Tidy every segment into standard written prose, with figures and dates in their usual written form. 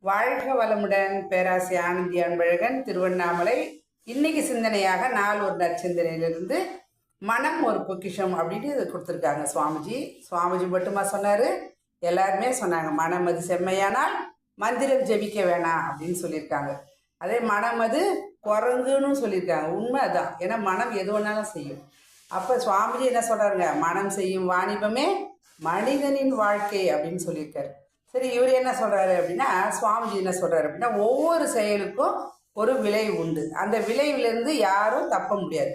வாழ்க வளமுடன். பேராசி ஆனந்தி அன்பழகன், திருவண்ணாமலை. இன்னைக்கு சிந்தனையாக நாள் ஒரு நற்சிந்தனையிலிருந்து மனம் ஒரு பொக்கிஷம் அப்படின்னு இது கொடுத்துருக்காங்க சுவாமிஜி. சுவாமிஜி மட்டுமா சொன்னாரு, எல்லாருமே சொன்னாங்க. மனம் அது செம்மையானால் மந்திரம் ஜெபிக்க வேணாம் அப்படின்னு சொல்லியிருக்காங்க. அதே மனம் அது குரங்குன்னு சொல்லியிருக்காங்க. உண்மை அதான். ஏன்னா மனம் எது வேணாலும் செய்யும். அப்போ சுவாமிஜி என்ன சொல்றாருங்க, மனம் செய்யும் வாணிபமே மனிதனின் வாழ்க்கை அப்படின்னு சொல்லியிருக்காரு. சரி, இவர் என்ன சொல்றாரு அப்படின்னா, சுவாமிஜி என்ன சொல்றாரு அப்படின்னா, ஒவ்வொரு செயலுக்கும் ஒரு விளைவு உண்டு. அந்த விளைவிலிருந்து யாரும் தப்ப முடியாது.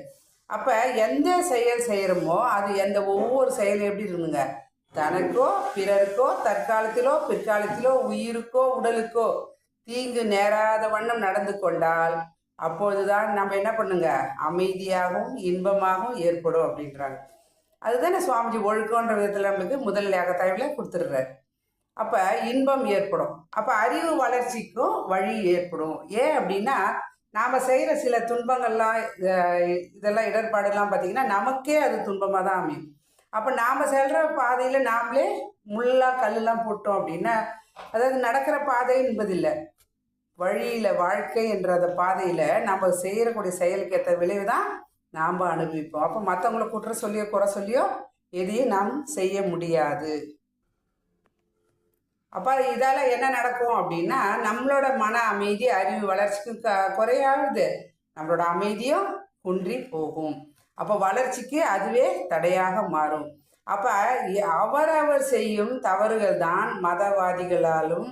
அப்ப எந்த செயல் செய்யறோமோ அது ஒவ்வொரு செயலும் எப்படி இருக்குங்க, தனக்கோ பிறருக்கோ தற்காலத்திலோ பிற்காலத்திலோ உயிருக்கோ உடலுக்கோ தீங்கு நேராத வண்ணம் நடந்து கொண்டால் அப்பொழுதுதான் நம்ம என்ன பண்ணுங்க, அமைதியாகவும் இன்பமாகவும் ஏற்படும் அப்படின்றாங்க. அதுதானே சுவாமிஜி ஒழுக்கன்ற விதத்தில் நம்மளுக்கு முதல் தயவில் கொடுத்துடுறாரு. அப்போ இன்பம் ஏற்படும். அப்போ அறிவு வளர்ச்சிக்கும் வழி ஏற்படும். ஏன் அப்படின்னா, நாம் செய்கிற சில துன்பங்கள்லாம் இதெல்லாம் இடர்பாடுலாம் பார்த்திங்கன்னா நமக்கே அது துன்பமாக தான் அமையும். அப்போ நாம் செல்கிற பாதையில் நாமளே முள்ளாக கல்லெலாம் போட்டோம் அப்படின்னா, அதாவது நடக்கிற பாதை என்பதில்லை, வழியில் வாழ்க்கை என்ற அந்த பாதையில் நம்ம செய்யக்கூடிய செயலுக்கு ஏற்ற விளைவு தான் நாம் அனுபவிப்போம். அப்போ மற்றவங்களை குற்றம் சொல்லியோ குறை சொல்லியோ எதையும் நாம் செய்ய முடியாது. அப்போ இதால் என்ன நடக்கும் அப்படின்னா, நம்மளோட மன அமைதி அறிவு வளர்ச்சிக்கு குறையாகுது, நம்மளோட அமைதியும் குன்றி போகும். அப்போ வளர்ச்சிக்கு அதுவே தடையாக மாறும். அப்போ அவரவர் செய்யும் தவறுகள் தான் மதவாதிகளாலும்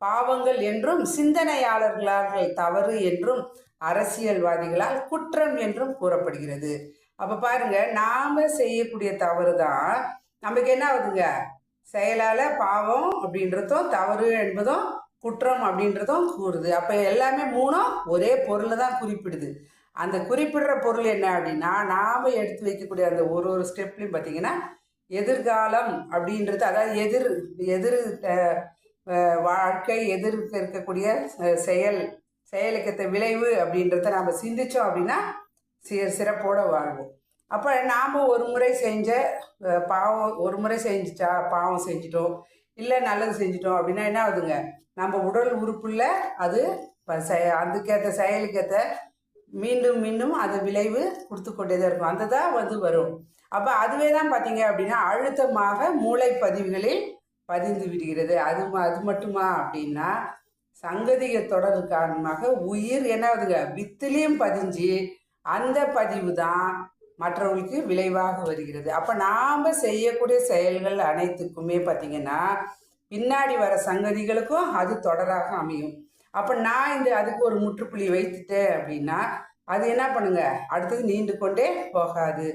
பாவங்கள் என்றும், சிந்தனையாளர்களால் தவறு என்றும், அரசியல்வாதிகளால் குற்றம் என்றும் கூறப்படுகிறது. அப்போ பாருங்க, நாம செய்யக்கூடிய தவறு தான் நமக்கு என்ன ஆகுதுங்க, செயலால் பாவம் அப்படின்றதும் தவறு என்பதும் குற்றம் அப்படின்றதும் கூறுது. அப்போ எல்லாமே மூணும் ஒரே பொருளை தான் குறிப்பிடுது. அந்த குறிப்பிடுற பொருள் என்ன அப்படின்னா, நாம் எடுத்து வைக்கக்கூடிய அந்த ஒரு ஸ்டெப்லையும் பார்த்தீங்கன்னா எதிர்காலம் அப்படின்றது, அதாவது எதிர் வாழ்க்கை எதிர்க்க இருக்கக்கூடிய செயலுக்கு விளைவு அப்படின்றத நாம் சிந்தித்தோம் அப்படின்னா சிறப்போடு வாழ்வோம். அப்போ நாம் ஒரு முறை செஞ்ச பாவம், ஒரு முறை செஞ்சிட்டா பாவம் செஞ்சிட்டோம், இல்லை நல்லது செஞ்சிட்டோம் அப்படின்னா என்ன ஆகுதுங்க, நம்ம உடல் உறுப்புல அது அதுக்கேற்ற செயலுக்கேற்ற மீண்டும் மீண்டும் அது விளைவு கொடுத்து கொண்டே தான் இருக்கும். அந்த தான் வரும். அப்போ அதுவே தான் பார்த்தீங்க அப்படின்னா அழுத்தமாக மூளை பதிவுகளில் பதிந்து விடுகிறது. அது மட்டுமா அப்படின்னா, சங்கதிக தொடர் காரணமாக உயிர் என்ன ஆகுதுங்க, வித்துலேயும் பதிஞ்சு அந்த பதிவு தான் மற்றவர்களுக்கு விளைவாக வருகிறது. அப்போ நாம் செய்யக்கூடிய செயல்கள் அனைத்துக்குமே பார்த்திங்கன்னா பின்னாடி வர சங்கதிகளுக்கும் அது தொடராக அமையும். அப்போ நான் அதுக்கு ஒரு முற்றுப்புள்ளி வைத்துட்டேன் அப்படின்னா அது என்ன பண்ணுங்க, அடுத்தது நீண்டு கொண்டே போகாது.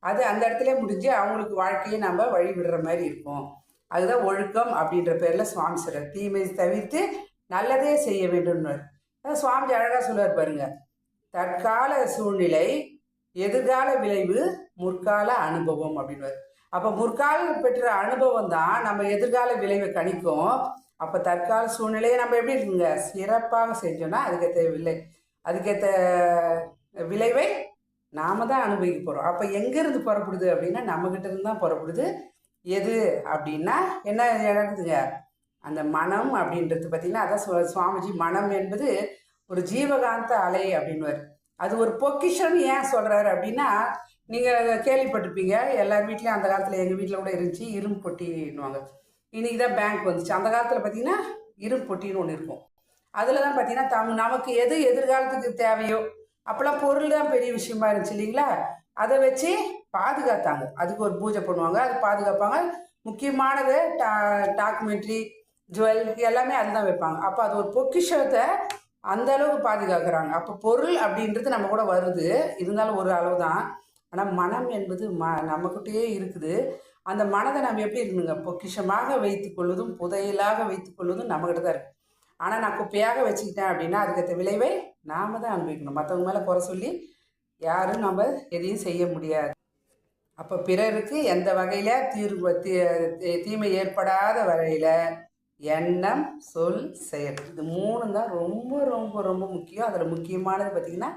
அது அந்த இடத்துல முடிஞ்சு அவங்களுக்கு வாழ்க்கையை நம்ம வழிவிடுற மாதிரி இருக்கும். அதுதான் ஒழுக்கம் அப்படின்ற பேரில் சுவாமி சொல்றார், தீமை தவிர்த்து நல்லதே செய்ய வேண்டும். சுவாமி அழகாக சொல்லுவார் பாருங்க, தற்கால சூழ்நிலை எதிர்கால விளைவு முற்கால அனுபவம் அப்படின்னு. அப்போ முற்கால பெற்ற அனுபவம் தான் நம்ம எதிர்கால விளைவை கணிக்கும். அப்போ தற்கால சூழ்நிலையை நம்ம எப்படி இருக்குங்க, சிறப்பாக செஞ்சோன்னா அதுக்கேற்ற விளைவை நாம தான் அனுபவிக்க போகிறோம். அப்போ எங்கேருந்து புறப்படுது அப்படின்னா நம்மகிட்ட இருந்து தான் புறப்படுது. எது அப்படின்னா என்ன நடக்குதுங்க, அந்த மனம் அப்படின்றது பார்த்திங்கன்னா, அதான் சுவாமிஜி மனம் என்பது ஒரு ஜீவகாந்த அலை அப்படின்வார். அது ஒரு பொக்கிஷன் ஏன் சொல்கிறாரு அப்படின்னா, நீங்கள் கேள்விப்பட்டிருப்பீங்க எல்லார் வீட்லேயும், அந்த காலத்தில் எங்கள் வீட்டில் கூட இருந்துச்சு இரும்பு பொட்டின்னுவாங்க. இன்றைக்கி தான் பேங்க் வந்துச்சு. அந்த காலத்தில் பார்த்திங்கன்னா இரும்பு பொட்டின்னு ஒன்று இருக்கும். அதில் தான் பார்த்திங்கன்னா நமக்கு எது எதிர்காலத்துக்கு தேவையோ, அப்போல்லாம் பொருள் தான் பெரிய விஷயமா இருந்துச்சு இல்லைங்களா, அதை வச்சு பாதுகாத்தாங்க. அதுக்கு ஒரு பூஜை பண்ணுவாங்க, அது பாதுகாப்பாங்க. முக்கியமானது டாக்குமெண்ட்ரி ஜுவல் எல்லாமே அதுதான் வைப்பாங்க. அப்போ அது ஒரு பொக்கிஷத்தை அந்த அளவுக்கு பாதுகாக்கிறாங்க. அப்போ பொருள் அப்படின்றது நம்ம கூட வருது, இருந்தாலும் ஒரு அளவு தான். ஆனால் மனம் என்பது நம்மக்கிட்டே இருக்குது. அந்த மனதை நம்ம எப்படி இருக்கணுங்க, பொக்கிஷமாக வைத்துக்கொள்வதும் புதையலாக வைத்துக்கொள்வதும் நம்மக்கிட்ட தான் இருக்குது. ஆனால் நான் குப்பையாக வச்சுக்கிட்டேன் அப்படின்னா அதுக்கேற்ற விளைவை நாம் தான் அனுபவிக்கணும். மற்றவங்க மேலே குறை சொல்லி யாரும் நம்ம எதையும் செய்ய முடியாது. அப்போ பிறருக்கு எந்த வகையில் தீமை ஏற்படாத வரையில் எண்ணம் சொல் செயல், இது மூணு தான் ரொம்ப ரொம்ப ரொம்ப முக்கியம். அதில் முக்கியமானது பார்த்திங்கன்னா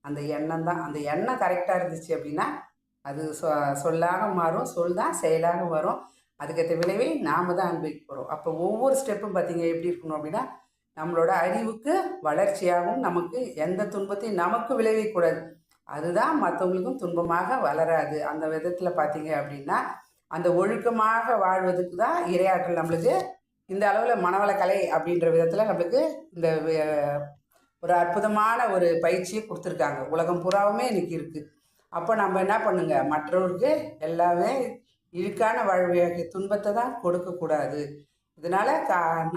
அந்த எண்ணம் தான். அந்த எண்ணம் கரெக்டாக இருந்துச்சு அப்படின்னா அது சொல்லாக மாறும், சொல் தான் செயலாக வரும். அதுக்கேற்ற விளைவை நாம் தான் அனுபவிக்க போகிறோம். அப்போ ஒவ்வொரு ஸ்டெப்பும் பார்த்திங்க எப்படி இருக்கணும் அப்படின்னா, நம்மளோட அறிவுக்கு வளர்ச்சியாகவும் நமக்கு எந்த துன்பத்தையும் நமக்கு விளைவிக்கூடாது. அதுதான் மற்றவங்களுக்கும் துன்பமாக வளராது. அந்த விதத்தில் பார்த்தீங்க அப்படின்னா அந்த ஒழுக்கமாக வாழ்வதுக்கு தான் இரையாற்றல் நம்மளுக்கு இந்த அளவில் மனவளக்கலை அப்படின்ற விதத்தில் நம்மளுக்கு இந்த ஒரு அற்புதமான ஒரு பயிற்சியை கொடுத்துருக்காங்க. உலகம் பூராவுமே இன்னைக்கு இருக்குது. அப்போ நம்ம என்ன பண்ணுங்க, மற்றவருக்கு எல்லாமே இழுக்கான வாழ்வியல் துன்பத்தை தான் கொடுக்கக்கூடாது. இதனால்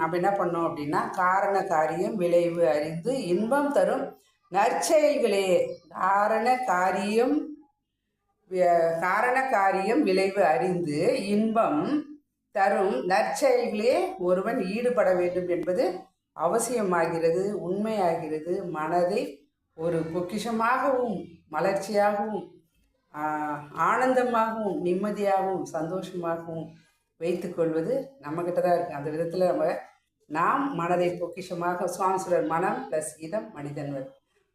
நம்ம என்ன பண்ணோம் அப்படின்னா காரண காரியம் விளைவு அறிந்து இன்பம் தரும் நற்செயல்களே காரண காரியம் விளைவு அறிந்து இன்பம் தரும் நற்செயல்களே ஒருவன் ஈடுபட வேண்டும் என்பது அவசியமாகிறது, உண்மையாகிறது. மனதை ஒரு பொக்கிஷமாகவும் மலர்ச்சியாகவும் ஆனந்தமாகவும் நிம்மதியாகவும் சந்தோஷமாகவும் வைத்துக்கொள்வது நம்மக்கிட்ட தான் இருக்குது. அந்த விதத்தில் நாம் மனதை பொக்கிஷமாக சுவாமி சொல்றார், மனம் ப்ளஸ் இதம் மனிதன்வர்.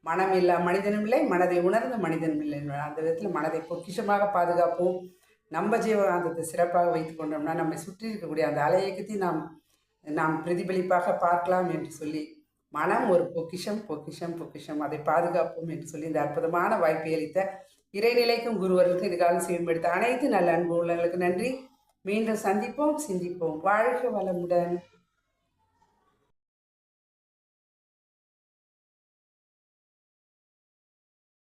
மனம் இல்லா மனிதனும் இல்லை, மனதை உணர்ந்த மனிதனும் இல்லை. அந்த விதத்தில் மனதை பொக்கிஷமாக பாதுகாப்போம். நம்ம ஜீவகாந்தத்தை சிறப்பாக வைத்து கொண்டோம்னா நம்மை சுற்றி இருக்கக்கூடிய அந்த அலையக்கத்தையும் நாம் பிரதிபலிப்பாக பார்க்கலாம் என்று சொல்லி மனம் ஒரு பொக்கிஷம் பொக்கிஷம் பொக்கிஷம், அதை பாதுகாப்போம் என்று சொல்லி இந்த அற்புதமான வாய்ப்பை அளித்த இறைநிலைக்கும் குருவர்களுக்கும் இதுகாலம் செய்யப்படுத்த அனைத்து நல்ல அன்பு உள்ளவர்களுக்கு நன்றி. மீண்டும் சந்திப்போம், சிந்திப்போம். வாழ்க வளமுடன்.